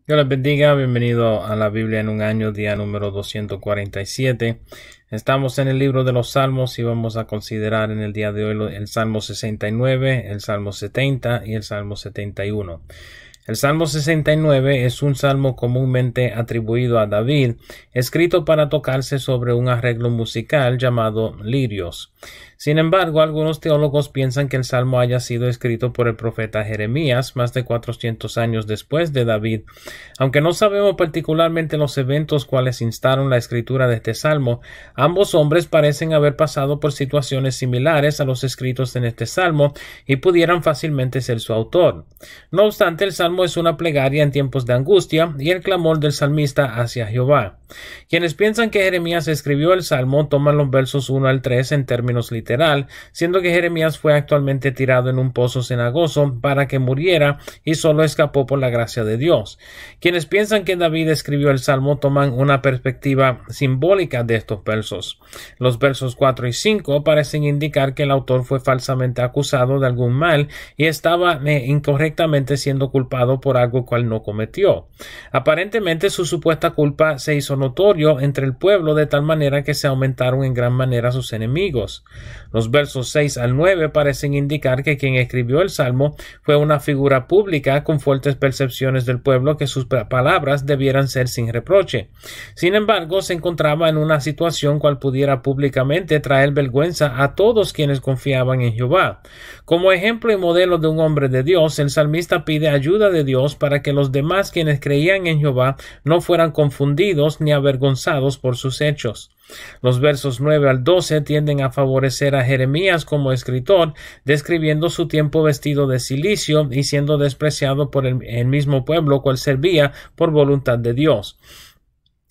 Dios les bendiga, bienvenido a la Biblia en un año, día número 247. Estamos en el libro de los Salmos y vamos a considerar en el día de hoy el Salmo 69, el Salmo 70 y el Salmo 71. El Salmo 69 es un salmo comúnmente atribuido a David, escrito para tocarse sobre un arreglo musical llamado lirios. Sin embargo, algunos teólogos piensan que el salmo haya sido escrito por el profeta Jeremías más de 400 años después de David. Aunque no sabemos particularmente los eventos cuales instaron la escritura de este salmo, ambos hombres parecen haber pasado por situaciones similares a los escritos en este salmo y pudieran fácilmente ser su autor. No obstante, el salmo es una plegaria en tiempos de angustia y el clamor del salmista hacia Jehová. Quienes piensan que Jeremías escribió el salmo toman los versos 1 al 3 en términos literal, siendo que Jeremías fue actualmente tirado en un pozo cenagoso para que muriera y solo escapó por la gracia de Dios. Quienes piensan que David escribió el salmo toman una perspectiva simbólica de estos versos. Los versos 4 y 5 parecen indicar que el autor fue falsamente acusado de algún mal y estaba incorrectamente siendo culpado por algo cual no cometió. Aparentemente su supuesta culpa se hizo notorio entre el pueblo de tal manera que se aumentaron en gran manera sus enemigos. Los versos 6 al 9 parecen indicar que quien escribió el salmo fue una figura pública con fuertes percepciones del pueblo que sus palabras debieran ser sin reproche. Sin embargo, se encontraba en una situación cual pudiera públicamente traer vergüenza a todos quienes confiaban en Jehová. Como ejemplo y modelo de un hombre de Dios, el salmista pide ayuda de Dios para que los demás quienes creían en Jehová no fueran confundidos ni avergonzados por sus hechos. Los versos 9 al 12 tienden a favorecer a Jeremías como escritor, describiendo su tiempo vestido de cilicio y siendo despreciado por el mismo pueblo cual servía por voluntad de Dios.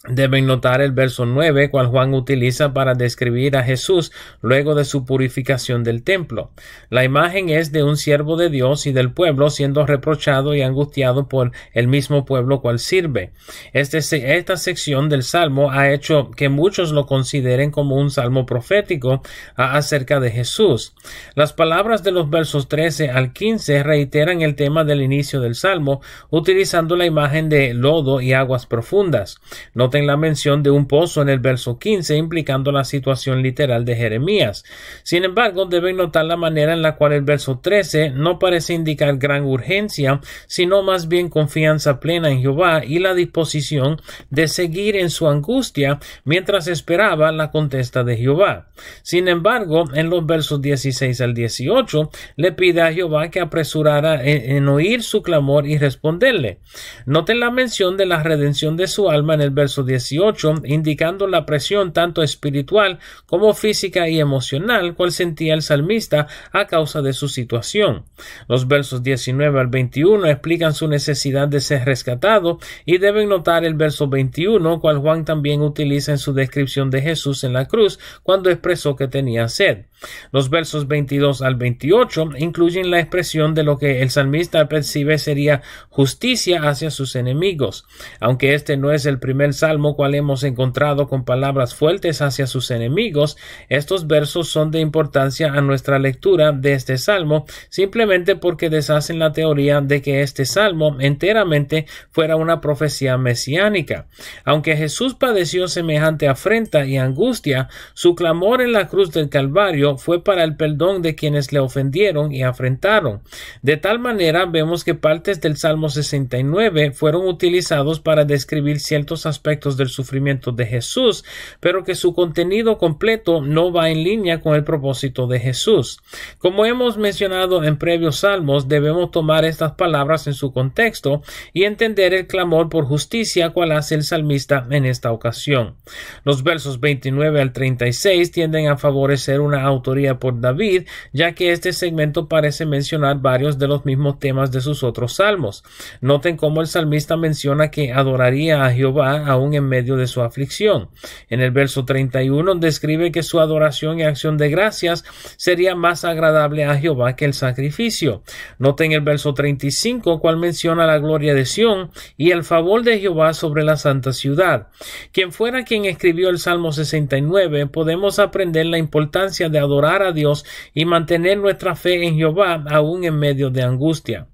Deben notar el verso 9, cual Juan utiliza para describir a Jesús luego de su purificación del templo. La imagen es de un siervo de Dios y del pueblo siendo reprochado y angustiado por el mismo pueblo cual sirve. Esta sección del Salmo ha hecho que muchos lo consideren como un salmo profético acerca de Jesús. Las palabras de los versos 13 al 15 reiteran el tema del inicio del Salmo, utilizando la imagen de lodo y aguas profundas. En la mención de un pozo en el verso 15, implicando la situación literal de Jeremías. Sin embargo, deben notar la manera en la cual el verso 13 no parece indicar gran urgencia, sino más bien confianza plena en Jehová y la disposición de seguir en su angustia mientras esperaba la contesta de Jehová. Sin embargo, en los versos 16 al 18, le pide a Jehová que apresurara en oír su clamor y responderle. Noten la mención de la redención de su alma en el verso 18, indicando la presión tanto espiritual como física y emocional cual sentía el salmista a causa de su situación. Los versos 19 al 21 explican su necesidad de ser rescatado y deben notar el verso 21, cual Juan también utiliza en su descripción de Jesús en la cruz cuando expresó que tenía sed. Los versos 22 al 28 incluyen la expresión de lo que el salmista percibe sería justicia hacia sus enemigos. Aunque este no es el primer salmo cual hemos encontrado con palabras fuertes hacia sus enemigos, estos versos son de importancia a nuestra lectura de este salmo simplemente porque deshacen la teoría de que este salmo enteramente fuera una profecía mesiánica. Aunque Jesús padeció semejante afrenta y angustia, su clamor en la cruz del Calvario fue para el perdón de quienes le ofendieron y afrentaron. De tal manera vemos que partes del Salmo 69 fueron utilizados para describir ciertos aspectos del sufrimiento de Jesús, pero que su contenido completo no va en línea con el propósito de Jesús. Como hemos mencionado en previos salmos, debemos tomar estas palabras en su contexto y entender el clamor por justicia cual hace el salmista en esta ocasión. Los versos 29 al 36 tienden a favorecer una autoría por David, ya que este segmento parece mencionar varios de los mismos temas de sus otros salmos. Noten cómo el salmista menciona que adoraría a Jehová aún en medio de su aflicción. En el verso 31 describe que su adoración y acción de gracias sería más agradable a Jehová que el sacrificio. Noten el verso 35, cual menciona la gloria de Sión y el favor de Jehová sobre la santa ciudad. Quien fuera quien escribió el Salmo 69, podemos aprender la importancia de adorar a Dios y mantener nuestra fe en Jehová aún en medio de angustia.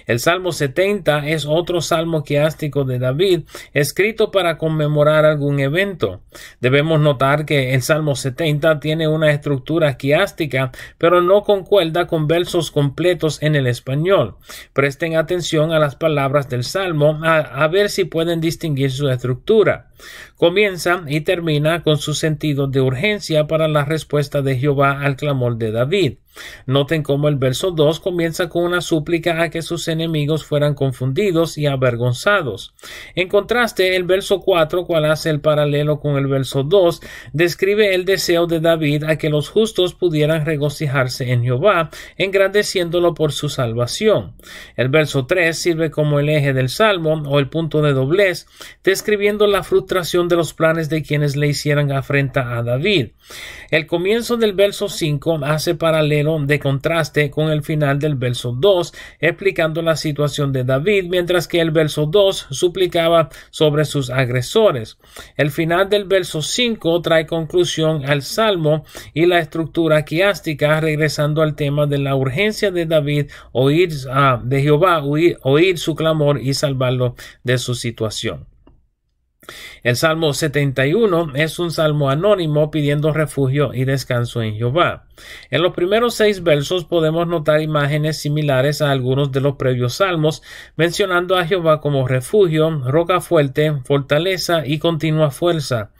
El Salmo 70 es otro salmo quiástico de David, escrito para conmemorar algún evento. Debemos notar que el Salmo 70 tiene una estructura quiástica, pero no concuerda con versos completos en el español. Presten atención a las palabras del Salmo a ver si pueden distinguir su estructura. Comienza y termina con su sentido de urgencia para la respuesta de Jehová al clamor de David. Noten cómo el verso 2 comienza con una súplica a que sus enemigos fueran confundidos y avergonzados. En contraste, el verso 4, cual hace el paralelo con el verso 2, describe el deseo de David a que los justos pudieran regocijarse en Jehová, engrandeciéndolo por su salvación. El verso 3 sirve como el eje del salmo o el punto de doblez, describiendo la frustración de los planes de quienes le hicieran afrenta a David. El comienzo del verso 5 hace paralelo de contraste con el final del verso 2, explicando la situación de David, mientras que el verso 2 suplicaba sobre sus agresores. El final del verso 5 trae conclusión al salmo y la estructura quiástica, regresando al tema de la urgencia de David de Jehová, oír su clamor y salvarlo de su situación. El Salmo 71 es un salmo anónimo pidiendo refugio y descanso en Jehová. En los primeros 6 versos podemos notar imágenes similares a algunos de los previos salmos, mencionando a Jehová como refugio, roca fuerte, fortaleza y continua fuerza.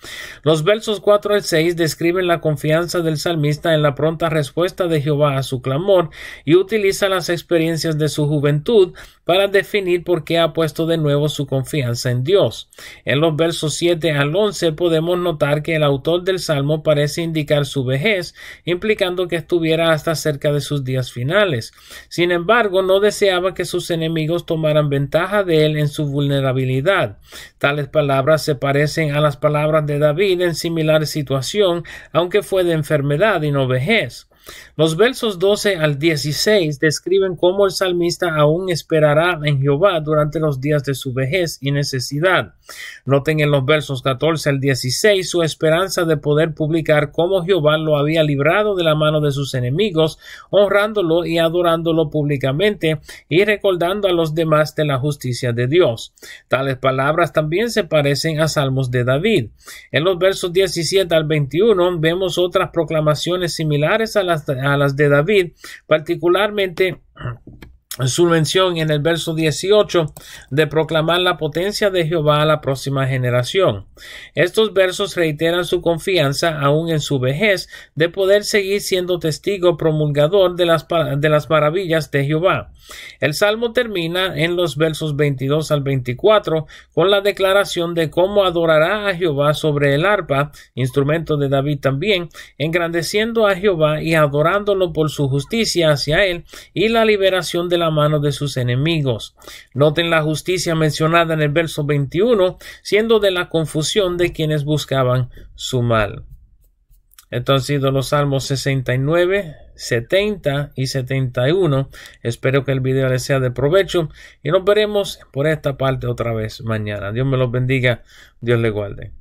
Los versos 4 al 6 describen la confianza del salmista en la pronta respuesta de Jehová a su clamor y utiliza las experiencias de su juventud para definir por qué ha puesto de nuevo su confianza en Dios. En los versos 7 al 11 podemos notar que el autor del salmo parece indicar su vejez, implicando que estuviera hasta cerca de sus días finales. Sin embargo, no deseaba que sus enemigos tomaran ventaja de él en su vulnerabilidad. Tales palabras se parecen a las palabras de David en similar situación, aunque fue de enfermedad y no vejez. Los versos 12 al 16 describen cómo el salmista aún esperará en Jehová durante los días de su vejez y necesidad. Noten en los versos 14 al 16 su esperanza de poder publicar cómo Jehová lo había librado de la mano de sus enemigos, honrándolo y adorándolo públicamente y recordando a los demás de la justicia de Dios. Tales palabras también se parecen a salmos de David. En los versos 17 al 21 vemos otras proclamaciones similares a las de David, particularmente su mención en el verso 18 de proclamar la potencia de Jehová a la próxima generación. Estos versos reiteran su confianza aún en su vejez de poder seguir siendo testigo promulgador de las maravillas de Jehová. El salmo termina en los versos 22 al 24 con la declaración de cómo adorará a Jehová sobre el arpa, instrumento de David también, engrandeciendo a Jehová y adorándolo por su justicia hacia él y la liberación de la mano de sus enemigos. Noten la justicia mencionada en el verso 21, siendo de la confusión de quienes buscaban su mal. Estos han sido los salmos 69, 70 y 71. Espero que el video les sea de provecho y nos veremos por esta parte otra vez mañana. Dios me los bendiga, Dios les guarde.